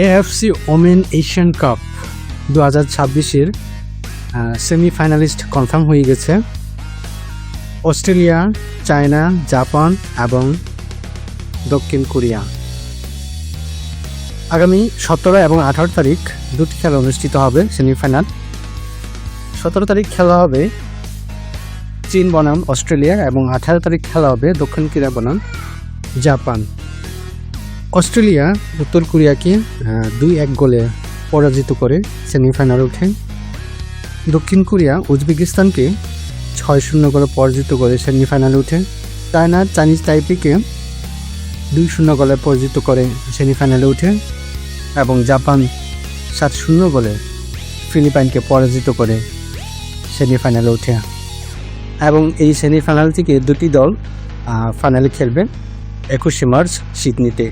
AFC women Asian cup 2026-এর semifinalist confirm হয়ে গেছে। অস্ট্রেলিয়া, চায়না, জাপান এবং দক্ষিণ কোরিয়া। আগামী 17 এবং 18 তারিখ দুটি খেলা অনুষ্ঠিত হবে সেমিফাইনাল। 17 তারিখ খেলা হবে চীন বনাম অস্ট্রেলিয়া এবং 18 তারিখ খেলা হবে দক্ষিণ কোরিয়া বনাম জাপান। অস্ট্রেলিয়া উত্তর কোরিয়াকে 2-1 গোলে পরাজিত করে সেমিফাইনালে ওঠে। দক্ষিণ কোরিয়া উজবেকিস্তানকে 6-0 গোলে পরাজিত করে সেমিফাইনালে ওঠে। চায়না চাইনিজ তাইপেকে 2-0 গোলে পরাজিত করে সেমিফাইনালে ওঠে এবং জাপান 7-0 গোলে ফিলিপাইনকে পরাজিত করে সেমিফাইনালে ওঠে। এবং এই সেমিফাইনাল থেকে দুটি দল ফাইনালে খেলবে 21শে মার্চ সিডনিতে।